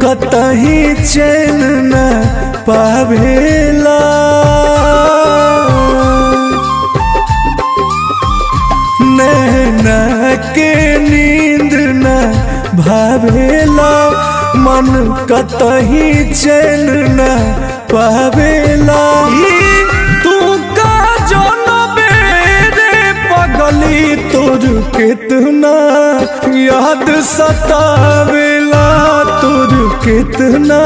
कतही चैन न पावेला। नैना के नींद न भावेला, मन कतही चैन न पावेला। तू का जनबे रे पगली, तोर कितना याद सतावेला, तोर कितना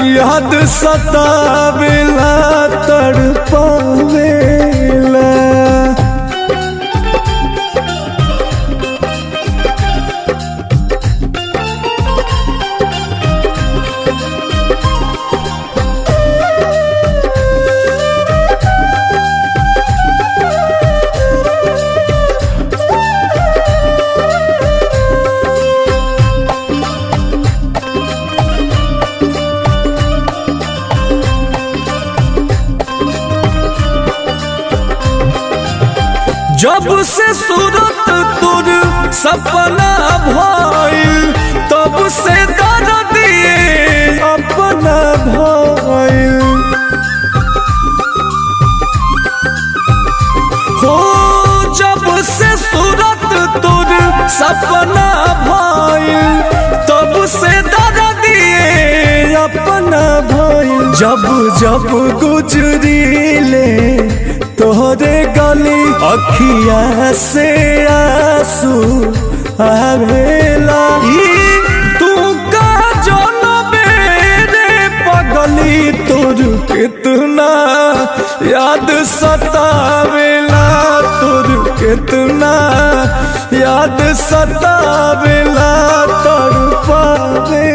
याद सतावेला, तड़पावेला। जब से सूरत तुर सपना भइल, तब से दर्द दिए अपना भइल। हो जब से सूरत तुर सपना भइल, तब से दर्द दिए अपना भइल। जब जब गुजरीले तोहरे गली, अखिया से आंसू आवेला। तू का जनबे रे पगली, तोर कितना याद सतावेला, तोर कितना याद सतावेला, तड़पावेला।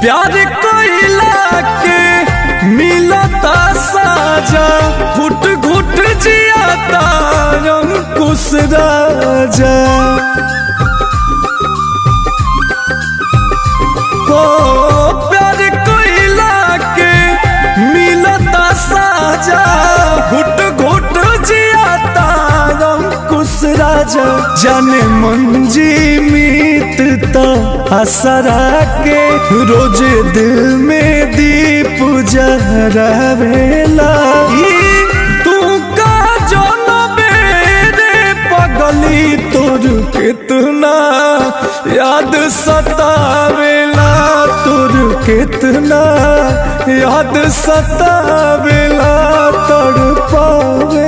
प्यार कोइला के मिलता साजा, घुट घुट जियाता अंकुश राजा। ओ प्यार कोइला के मिलता साजा, घुट घुट जियाता अंकुश राजा। जाने मंजी मीतता असरा के, रोज दिल में दीप जरावेला। तू का जनबे रे पगली, तोर कितना याद सतावेला, तोर कितना याद सतावेला, तड़पावेला।